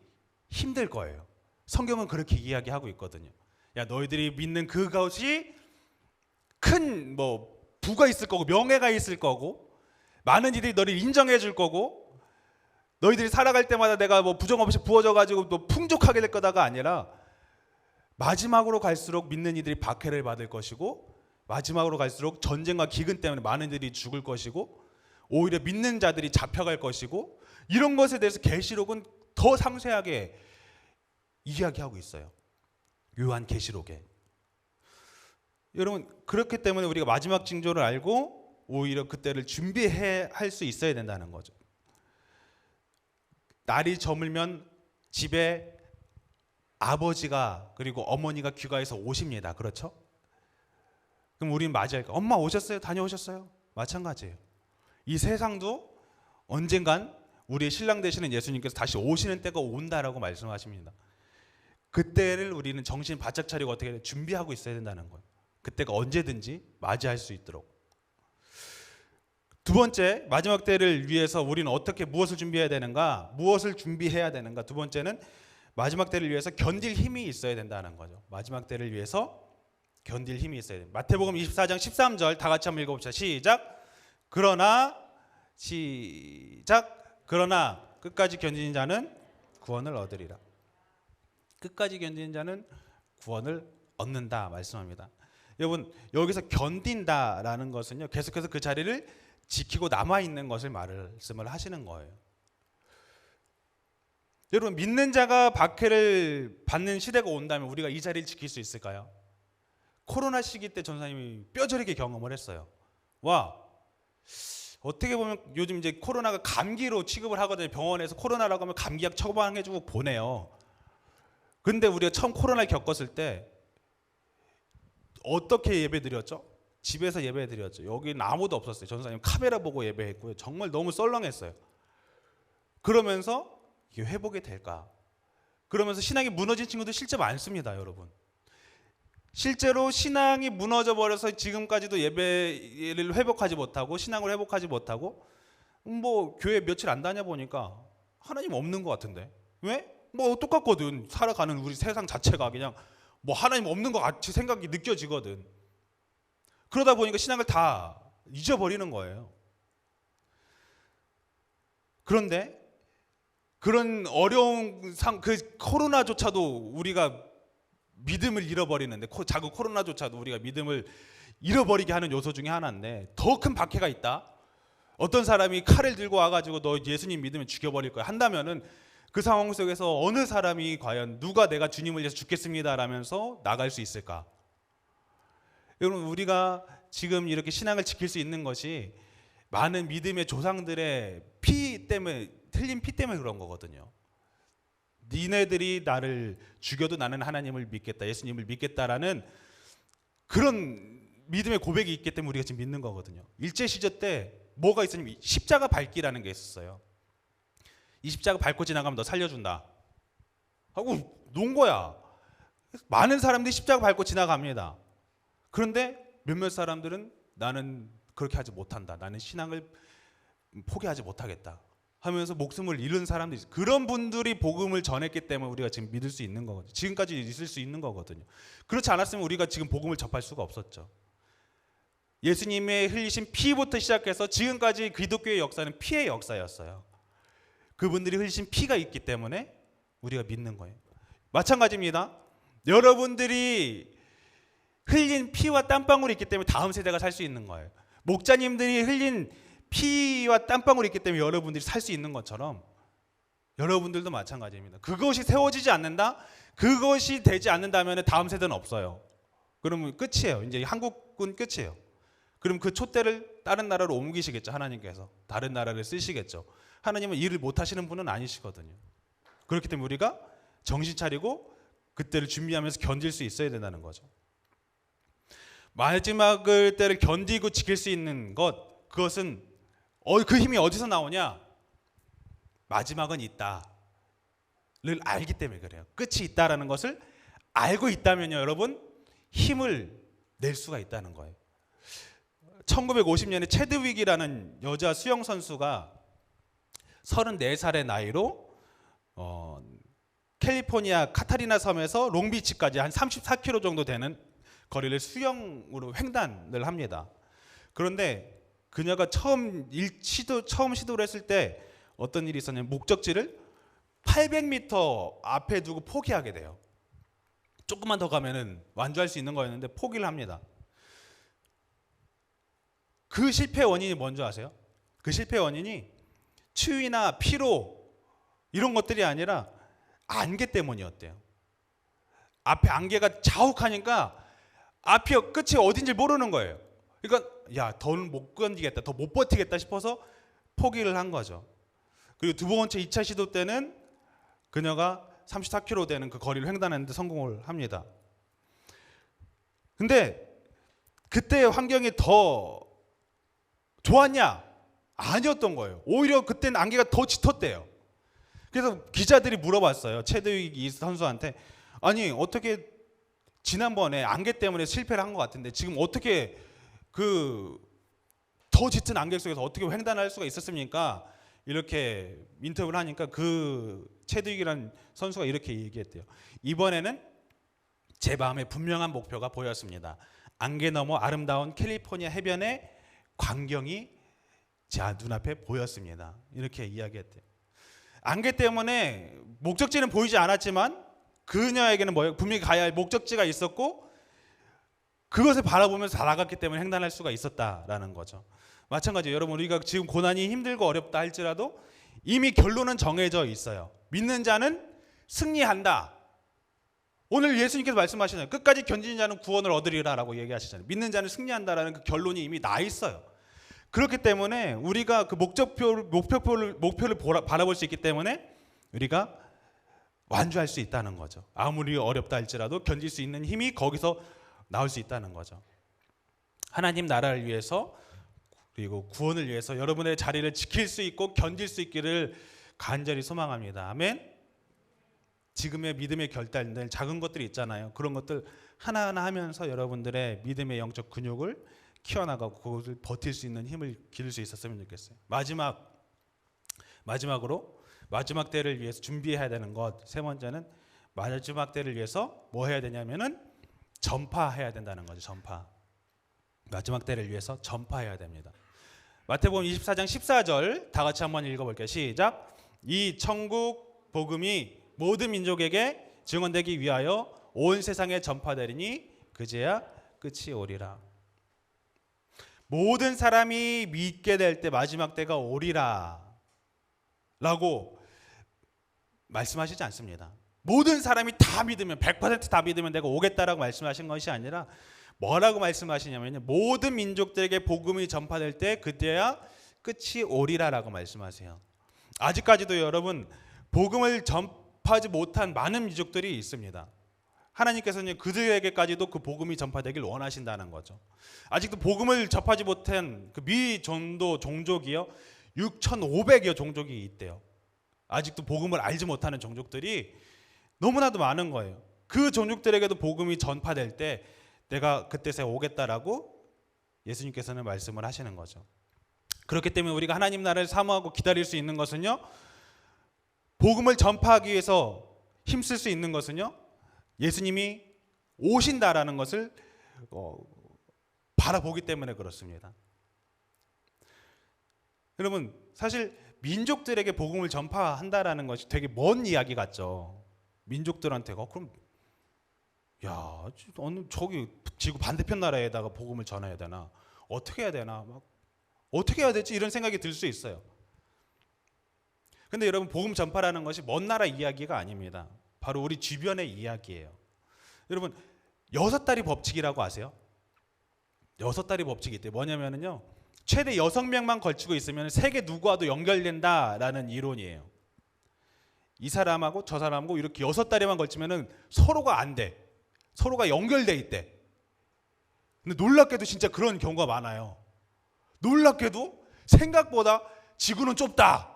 힘들 거예요. 성경은 그렇게 이야기하고 있거든요. 야, 너희들이 믿는 그것이 큰 뭐 부가 있을 거고 명예가 있을 거고 많은 이들이 너를 인정해 줄 거고 너희들이 살아갈 때마다 내가 뭐 부정 없이 부어져 가지고 또 풍족하게 될 거다가 아니라 마지막으로 갈수록 믿는 이들이 박해를 받을 것이고 마지막으로 갈수록 전쟁과 기근 때문에 많은 이들이 죽을 것이고 오히려 믿는 자들이 잡혀갈 것이고 이런 것에 대해서 계시록은 더 상세하게 이야기하고 있어요. 요한계시록에. 여러분 그렇기 때문에 우리가 마지막 징조를 알고 오히려 그때를 준비해 할 수 있어야 된다는 거죠. 날이 저물면 집에 아버지가 그리고 어머니가 귀가해서 오십니다. 그렇죠? 그럼 우리는 맞이할까? 엄마 오셨어요? 다녀오셨어요? 마찬가지예요. 이 세상도 언젠간 우리의 신랑 되시는 예수님께서 다시 오시는 때가 온다라고 말씀하십니다. 그때를 우리는 정신 바짝 차리고 어떻게 준비하고 있어야 된다는 거예요. 그때가 언제든지 맞이할 수 있도록. 두 번째, 마지막 때를 위해서 우리는 어떻게 무엇을 준비해야 되는가? 무엇을 준비해야 되는가? 두 번째는 마지막 때를 위해서 견딜 힘이 있어야 된다는 거죠. 마지막 때를 위해서 견딜 힘이 있어야 돼요. 마태복음 24장 13절 다 같이 한번 읽어봅시다. 시작. 그러나 끝까지 견디는 자는 구원을 얻으리라. 끝까지 견디는 자는 구원을 얻는다 말씀합니다. 여러분 여기서 견딘다라는 것은요 계속해서 그 자리를 지키고 남아 있는 것을 말씀을 하시는 거예요. 여러분 믿는 자가 박해를 받는 시대가 온다면 우리가 이 자리를 지킬 수 있을까요? 코로나 시기 때 전사님이 뼈저리게 경험을 했어요. 와 어떻게 보면 요즘 이제 코로나가 감기로 취급을 하거든요. 병원에서 코로나라고 하면 감기약 처방해주고 보내요. 근데 우리가 처음 코로나를 겪었을 때 어떻게 예배 드렸죠? 집에서 예배 드렸죠. 여기는 아무도 없었어요. 전사님 카메라 보고 예배했고요. 정말 너무 썰렁했어요. 그러면서 이게 회복이 될까? 그러면서 신앙이 무너진 친구들 실제 많습니다, 여러분. 실제로 신앙이 무너져 버려서 지금까지도 예배를 회복하지 못하고 신앙을 회복하지 못하고 뭐 교회 며칠 안 다녀 보니까 하나님 없는 것 같은데 왜? 뭐 똑같거든. 살아가는 우리 세상 자체가 그냥 뭐 하나님 없는 것 같이 생각이 느껴지거든. 그러다 보니까 신앙을 다 잊어버리는 거예요. 그런데 그런 어려운 그 코로나조차도 우리가 믿음을 잃어버리는데 작은 코로나조차도 우리가 믿음을 잃어버리게 하는 요소 중에 하나인데 더 큰 박해가 있다. 어떤 사람이 칼을 들고 와가지고 너 예수님 믿으면 죽여버릴 거야 한다면은 그 상황 속에서 어느 사람이 과연 누가 내가 주님을 위해서 죽겠습니다라면서 나갈 수 있을까? 여러분 우리가 지금 이렇게 신앙을 지킬 수 있는 것이 많은 믿음의 조상들의 피 때문에 틀린 피 때문에 그런 거거든요. 니네들이 나를 죽여도 나는 하나님을 믿겠다, 예수님을 믿겠다라는 그런 믿음의 고백이 있기 때문에 우리가 지금 믿는 거거든요. 일제시대 때 뭐가 있었냐면 십자가 밟기라는 게 있었어요. 이 십자가 밟고 지나가면 너 살려준다 하고 놓은 거야. 많은 사람들이 십자가 밟고 지나갑니다. 그런데 몇몇 사람들은 나는 그렇게 하지 못한다, 나는 신앙을 포기하지 못하겠다 하면서 목숨을 잃은 사람들이 있어요. 그런 분들이 복음을 전했기 때문에 우리가 지금 믿을 수 있는 거거든요. 지금까지 있을 수 있는 거거든요. 그렇지 않았으면 우리가 지금 복음을 접할 수가 없었죠. 예수님의 흘리신 피부터 시작해서 지금까지 기독교의 역사는 피의 역사였어요. 그분들이 흘리신 피가 있기 때문에 우리가 믿는 거예요. 마찬가지입니다. 여러분들이 흘린 피와 땀방울이 있기 때문에 다음 세대가 살 수 있는 거예요. 목자님들이 흘린 피와 땀방울이 있기 때문에 여러분들이 살 수 있는 것처럼 여러분들도 마찬가지입니다. 그것이 세워지지 않는다? 그것이 되지 않는다면 다음 세대는 없어요. 그러면 끝이에요. 이제 한국은 끝이에요. 그럼 그 촛대를 다른 나라로 옮기시겠죠. 하나님께서 다른 나라를 쓰시겠죠. 하나님은 일을 못 하시는 분은 아니시거든요. 그렇기 때문에 우리가 정신 차리고 그때를 준비하면서 견딜 수 있어야 된다는 거죠. 마지막 때를 견디고 지킬 수 있는 것, 그것은 그 힘이 어디서 나오냐? 마지막은 있다를 알기 때문에 그래요. 끝이 있다라는 것을 알고 있다면요, 여러분 힘을 낼 수가 있다는 거예요. 1950년에 체드윅이라는 여자 수영 선수가 34살의 나이로 캘리포니아 카타리나 섬에서 롱비치까지 한 34km 정도 되는 거리를 수영으로 횡단을 합니다. 그런데 그녀가 처음 시도를 했을 때 어떤 일이 있었냐면 목적지를 800m 앞에 두고 포기하게 돼요. 조금만 더 가면은 완주할 수 있는 거였는데 포기를 합니다. 그 실패 원인이 뭔지 아세요? 그 실패 원인이 추위나 피로 이런 것들이 아니라 안개 때문이었대요. 앞에 안개가 자욱하니까 앞이 끝이 어딘지 모르는 거예요. 그러니까 더는 못 견디겠다, 더 못 버티겠다 싶어서 포기를 한 거죠. 그리고 두 번째 2차 시도 때는 그녀가 34km 되는 그 거리를 횡단하는데 성공을 합니다. 근데 그때의 환경이 더 좋았냐? 아니었던 거예요. 오히려 그때는 안개가 더 짙었대요. 그래서 기자들이 물어봤어요. 체드윅 선수한테 아니 어떻게 지난번에 안개 때문에 실패를 한 것 같은데 지금 어떻게 그 더 짙은 안개 속에서 어떻게 횡단할 수가 있었습니까? 이렇게 인터뷰를 하니까 그 체드윅이라는 선수가 이렇게 얘기했대요. 이번에는 제 마음에 분명한 목표가 보였습니다. 안개 너머 아름다운 캘리포니아 해변의 광경이 제 눈앞에 보였습니다. 이렇게 이야기했대요. 안개 때문에 목적지는 보이지 않았지만 그녀에게는 뭐예요? 분명히 가야 할 목적지가 있었고 그것을 바라보면서 살아갔기 때문에 횡단할 수가 있었다라는 거죠. 마찬가지예요. 여러분, 우리가 지금 고난이 힘들고 어렵다 할지라도 이미 결론은 정해져 있어요. 믿는 자는 승리한다. 오늘 예수님께서 말씀하시잖아요. 끝까지 견디는 자는 구원을 얻으리라라고 얘기하시잖아요. 믿는 자는 승리한다라는 그 결론이 이미 나 있어요. 그렇기 때문에 우리가 그 목표를 바라볼 수 있기 때문에 우리가 완주할 수 있다는 거죠. 아무리 어렵다 할지라도 견딜 수 있는 힘이 거기서 나올 수 있다는 거죠. 하나님 나라를 위해서 그리고 구원을 위해서 여러분의 자리를 지킬 수 있고 견딜 수 있기를 간절히 소망합니다. 아멘. 지금의 믿음의 결단들 작은 것들이 있잖아요. 그런 것들 하나하나 하면서 여러분들의 믿음의 영적 근육을 키워나가고 그것을 버틸 수 있는 힘을 기를 수 있었으면 좋겠어요. 마지막으로 마지막 때를 위해서 준비해야 되는 것, 세 번째는 마지막 때를 위해서 뭐 해야 되냐면은 전파해야 된다는 거죠. 전파. 마지막 때를 위해서 전파해야 됩니다. 마태복음 24장 14절 다 같이 한번 읽어볼게요. 시작. 이 천국 복음이 모든 민족에게 증언되기 위하여 온 세상에 전파되리니 그제야 끝이 오리라. 모든 사람이 믿게 될 때 마지막 때가 오리라 라고 말씀하시지 않습니다. 모든 사람이 다 믿으면 100% 다 믿으면 내가 오겠다라고 말씀하신 것이 아니라 뭐라고 말씀하시냐면요, 모든 민족들에게 복음이 전파될 때 그때야 끝이 오리라라고 말씀하세요. 아직까지도 여러분 복음을 전파하지 못한 많은 민족들이 있습니다. 하나님께서는 그들에게까지도 그 복음이 전파되길 원하신다는 거죠. 아직도 복음을 접하지 못한 그 미전도 종족이요 6,500여 종족이 있대요. 아직도 복음을 알지 못하는 종족들이 너무나도 많은 거예요. 그 종족들에게도 복음이 전파될 때 내가 그때서 오겠다라고 예수님께서는 말씀을 하시는 거죠. 그렇기 때문에 우리가 하나님 나라를 사모하고 기다릴 수 있는 것은요, 복음을 전파하기 위해서 힘쓸 수 있는 것은요, 예수님이 오신다라는 것을 바라보기 때문에 그렇습니다. 여러분, 사실 민족들에게 복음을 전파한다라는 것이 되게 먼 이야기 같죠. 민족들한테 그럼 야, 저기 지구 반대편 나라에다가 복음을 전해야 되나? 어떻게 해야 되나? 어떻게 해야 되지? 이런 생각이 들 수 있어요. 근데 여러분, 복음 전파라는 것이 먼 나라 이야기가 아닙니다. 바로 우리 주변의 이야기예요. 여러분, 6다리 법칙이라고 아세요? 6다리 법칙이 있대요. 뭐냐면요, 최대 6명만 걸치고 있으면 세계 누구와도 연결된다라는 이론이에요. 이 사람하고 저 사람하고 이렇게 6다리만 걸치면은 서로가 안 돼. 서로가 연결돼 있대. 근데 놀랍게도 진짜 그런 경우가 많아요. 놀랍게도 생각보다 지구는 좁다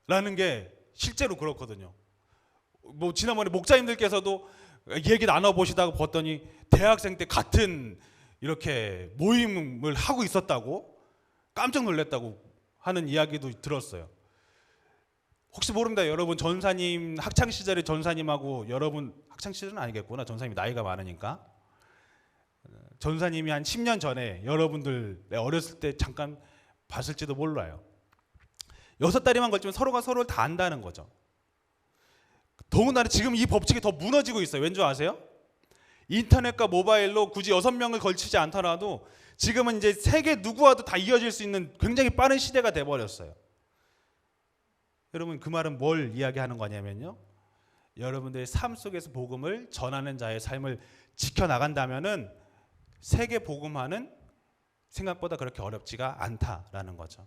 라는 게 실제로 그렇거든요. 뭐 지난번에 목사님들께서도 얘기 나눠보시다가 봤더니 대학생 때 같은 이렇게 모임을 하고 있었다고 깜짝 놀랐다고 하는 이야기도 들었어요. 혹시 모릅니다. 여러분 전사님 학창시절에 전사님하고 여러분 학창시절은 아니겠구나. 전사님이 나이가 많으니까. 전사님이 한 10년 전에 여러분들 어렸을 때 잠깐 봤을지도 몰라요. 6다리만 걸치면 서로가 서로를 다 안다는 거죠. 더군다나 지금 이 법칙이 더 무너지고 있어요. 왠 줄 아세요? 인터넷과 모바일로 굳이 6명을 걸치지 않더라도 지금은 이제 세계 누구와도 다 이어질 수 있는 굉장히 빠른 시대가 돼버렸어요. 여러분, 그 말은 뭘 이야기하는 거냐면요, 여러분들의 삶 속에서 복음을 전하는 자의 삶을 지켜나간다면은 세계 복음화는 생각보다 그렇게 어렵지가 않다라는 거죠.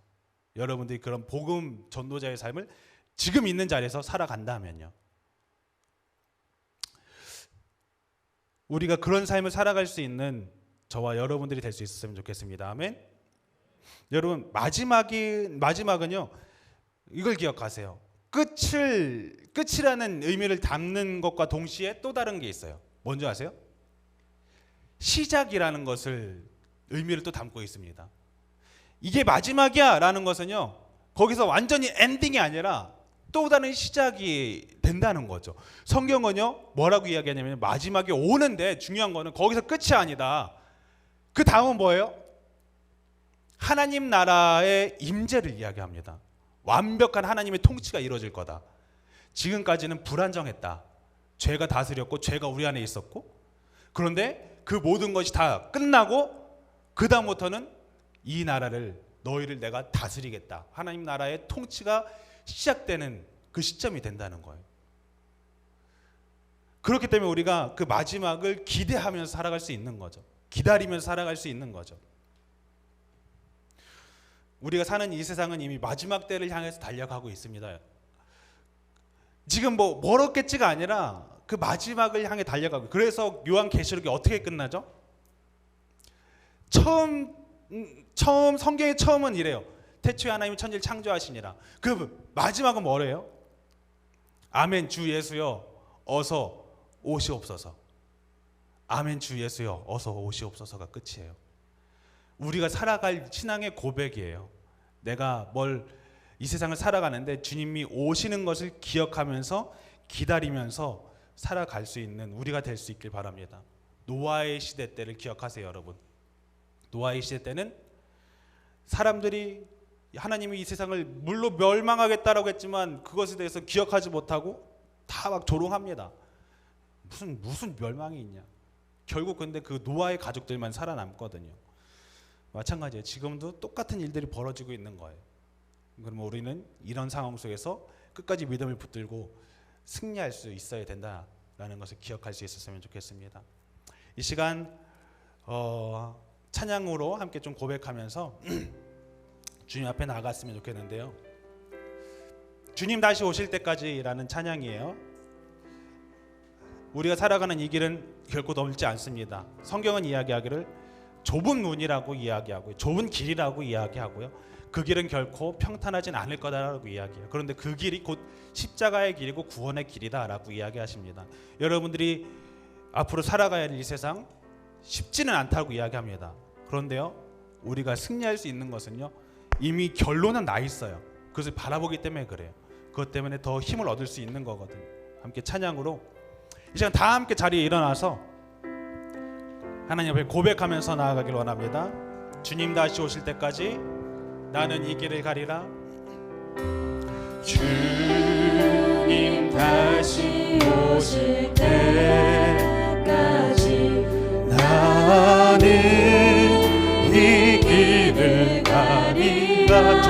여러분들이 그런 복음 전도자의 삶을 지금 있는 자리에서 살아간다면요, 우리가 그런 삶을 살아갈 수 있는 저와 여러분들이 될 수 있었으면 좋겠습니다. 아멘. 여러분, 마지막은요, 이걸 기억하세요. 끝이라는 의미를 담는 것과 동시에 또 다른 게 있어요. 뭔지 아세요? 시작이라는 것을 의미를 또 담고 있습니다. 이게 마지막이야 라는 것은요, 거기서 완전히 엔딩이 아니라 또 다른 시작이 된다는 거죠. 성경은요, 뭐라고 이야기하냐면 마지막에 오는데 중요한 거는 거기서 끝이 아니다. 그 다음은 뭐예요? 하나님 나라의 임재를 이야기합니다. 완벽한 하나님의 통치가 이루어질 거다. 지금까지는 불안정했다. 죄가 다스렸고 죄가 우리 안에 있었고, 그런데 그 모든 것이 다 끝나고 그 다음부터는 이 나라를 너희를 내가 다스리겠다. 하나님 나라의 통치가 시작되는 그 시점이 된다는 거예요. 그렇기 때문에 우리가 그 마지막을 기대하면서 살아갈 수 있는 거죠. 기다리면서 살아갈 수 있는 거죠. 우리가 사는 이 세상은 이미 마지막 때를 향해서 달려가고 있습니다. 지금 뭐 멀었겠지가 아니라 그 마지막을 향해 달려가고, 그래서 요한계시록이 어떻게 끝나죠? 처음 성경의 처음은 이래요. 태초에 하나님이 천지를 창조하시니라. 그 마지막은 뭐래요? 아멘 주 예수여 어서 오시옵소서. 아멘 주 예수여 어서 오시옵소서가 끝이에요. 우리가 살아갈 신앙의 고백이에요. 내가 이 세상을 살아가는데 주님이 오시는 것을 기억하면서 기다리면서 살아갈 수 있는 우리가 될 수 있길 바랍니다. 노아의 시대 때를 기억하세요, 여러분. 노아의 시대 때는 사람들이 하나님이 이 세상을 물로 멸망하겠다라고 했지만 그것에 대해서 기억하지 못하고 다 막 조롱합니다. 무슨 멸망이 있냐. 결국 근데 그 노아의 가족들만 살아남거든요. 마찬가지예요. 지금도 똑같은 일들이 벌어지고 있는 거예요. 그러면 우리는 이런 상황 속에서 끝까지 믿음을 붙들고 승리할 수 있어야 된다라는 것을 기억할 수 있었으면 좋겠습니다. 이 시간 찬양으로 함께 좀 고백하면서 주님 앞에 나갔으면 좋겠는데요. 주님 다시 오실 때까지라는 찬양이에요. 우리가 살아가는 이 길은 결코 넓지 않습니다. 성경은 이야기하기를 좁은 문이라고 이야기하고요, 좁은 길이라고 이야기하고요, 그 길은 결코 평탄하진 않을 거다라고 이야기해요. 그런데 그 길이 곧 십자가의 길이고 구원의 길이다라고 이야기하십니다. 여러분들이 앞으로 살아가야 할 이 세상 쉽지는 않다고 이야기합니다. 그런데요, 우리가 승리할 수 있는 것은요, 이미 결론은 나 있어요. 그것을 바라보기 때문에 그래요. 그것 때문에 더 힘을 얻을 수 있는 거거든요. 함께 찬양으로 이 시간 다 함께 자리에 일어나서 하나님 앞에 고백하면서 나아가길 원합니다. 주님 다시 오실 때까지 나는 이 길을 가리라. 주님 다시 오실 때까지 나는 이 길을 가리라.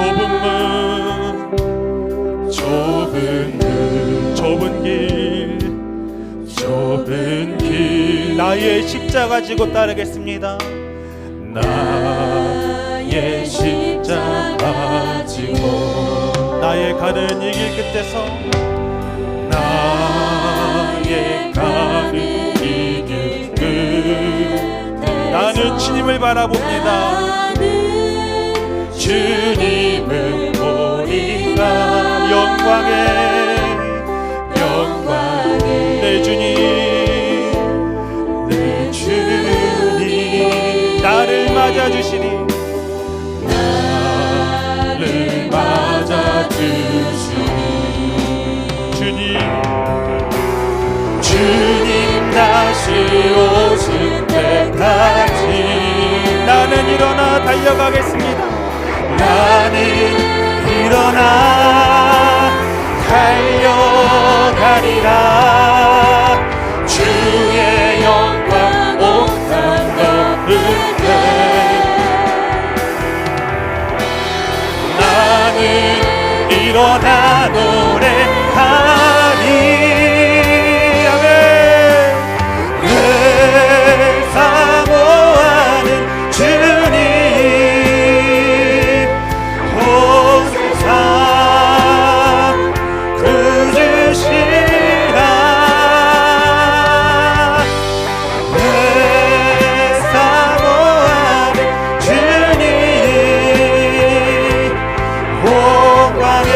좁은 길 나의 십자가 지고 따르겠습니다. 나의 십자가 지고 나의 가는 이 길 끝에서 나의 가는 이 길 끝에서 나는 주님을 바라봅니다. 주님을 보리라. 영광의 내 주님 나를 맞아주시니 나를 맞아주시니 주님 다시 오실 때까지 나는 일어나 달려가겠습니다. 나는 일어나 달려가리라. 주의 영광 온 땅 덮을 때 나는 일어나 노래하리. 아멘. 늘 사모하는 주님 온 세상 그주시라. 늘 사모하는 주님 영광의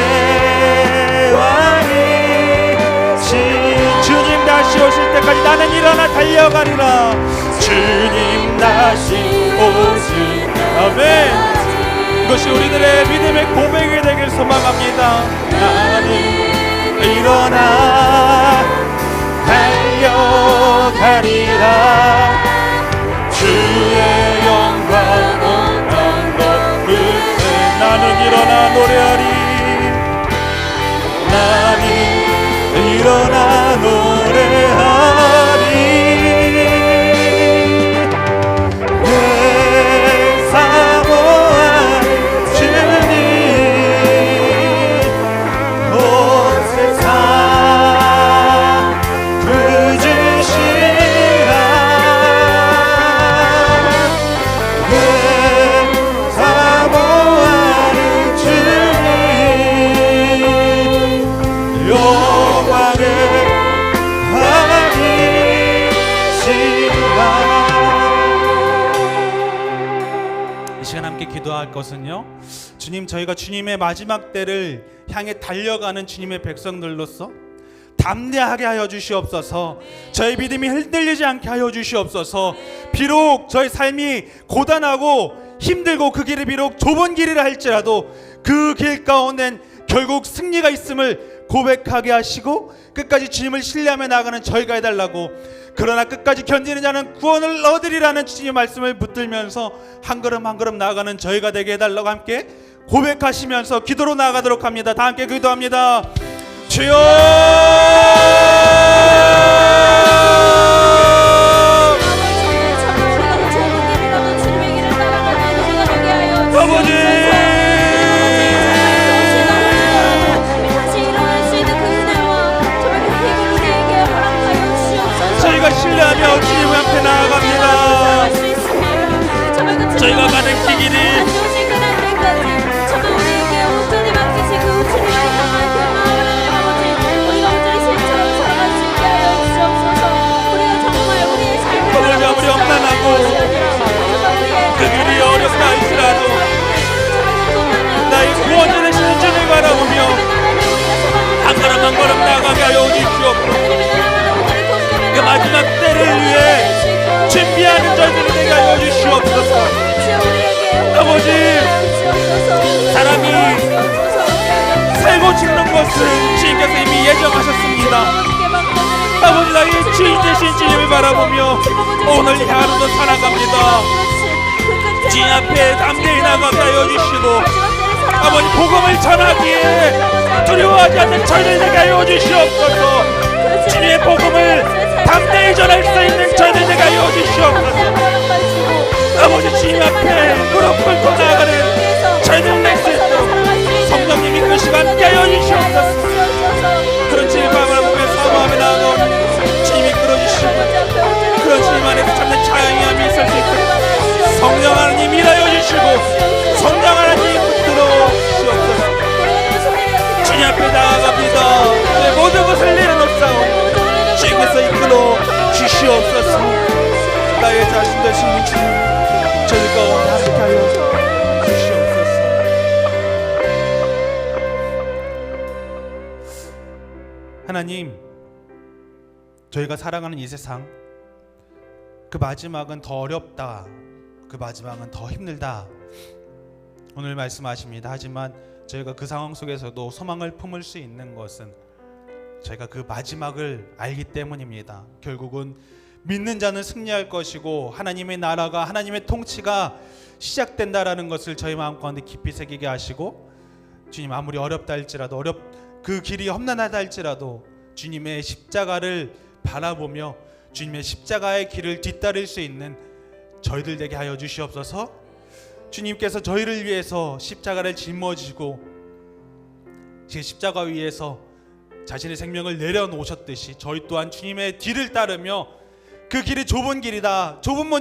왕이신 주님 다시 오실 때까지 나는 일어나 달려가리라. 주님 다시 오실 아멘. 이것이 우리들의 믿음의 고백이 되길 소망합니다. 나는 일어나 달려가리라. 주의 영광 온 땅 덮을 때 나는 일어나 노래하리. 나는 일어나 노래하리. 기도할 것은요, 주님, 저희가 주님의 마지막 때를 향해 달려가는 주님의 백성들로서 담대하게 하여 주시옵소서. 저희 믿음이 흔들리지 않게 하여 주시옵소서. 비록 저희 삶이 고단하고 힘들고 그 길이 비록 좁은 길이라 할지라도 그 길 가운데는 결국 승리가 있음을 고백하게 하시고 끝까지 주님을 신뢰하며 나아가는 저희가 해달라고, 그러나 끝까지 견디는 자는 구원을 얻으리라는 주님의 말씀을 붙들면서 한 걸음 한 걸음 나아가는 저희가 되게 해달라고 함께 고백하시면서 기도로 나아가도록 합니다. 다 함께 기도합니다. 주여, 아버지, 저희가 신뢰하며 주님 앞에 나아갑니다. 저희가 가는 길 길이 아무리 험난하고 그 길이 어렵다 할지라도 나의 구원자는 신주를 바라보며 한 걸음 한 걸음 나아가게 하여 주시옵소서. 그 마지막 때를 위해 준비하는 저희들이 되게 하여 주시옵소서. 아버지, 사람이 살고 죽는 것은 주님께서 이미 예정하셨습니다. 아버지, 나의 주인 되신 주님을 바라보며 오늘 하루도 살아갑니다. 주님 앞에 담대히 나가게 하여 주시고, 아버지, 복음을 전하기에 두려워하지 않는 저희들 되게 하여 주시옵소서. 주님의 복음을 담대히 전할 수 있는 저희들 되게 하여 주시옵소서. 아버지, 주님 앞에 무릎 꿇고 나아가는 저희들 될 수 있도록 성령님 이끄시고 함께 하여 주시옵소서. 그런 주님의 마음을 보며 사모하며 나아가오니 주님이 끌어주시고 그런 주님 안에서 참된 자유함이 있을 수 있도록 성령 하나님 일하여 주시고 성령 하나님 붙들어 주시옵소서. 주님 앞에 나아갑니다. 내 모든 것을 내려놓사오니 주님께서 이끌어 주시옵소서. 나의 자신 되신 주님, 저희 가운데 함께 하여 주시옵소서. 하나님, 저희가 살아가는 이 세상, 그 마지막은 더 어렵다, 그 마지막은 더 힘들다, 오늘 말씀하십니다. 하지만 저희가 그 상황 속에서도 소망을 품을 수 있는 것은 저희가 그 마지막을 알기 때문입니다. 결국은 믿는 자는 승리할 것이고 하나님의 나라가, 하나님의 통치가 시작된다라는 것을 저희 마음 가운데 깊이 새기게 하시고, 주님, 아무리 어렵다 할지라도 그 길이 험난하다 할지라도 주님의 십자가를 바라보며 주님의 십자가의 길을 뒤따를 수 있는 저희들 되게 하여 주시옵소서. 주님께서 저희를 위해서 십자가를 짊어지고 그 십자가 위에서 자신의 생명을 내려놓으셨듯이 저희 또한 주님의 뒤를 따르며 그 길이 좁은 길이다, 좁은 문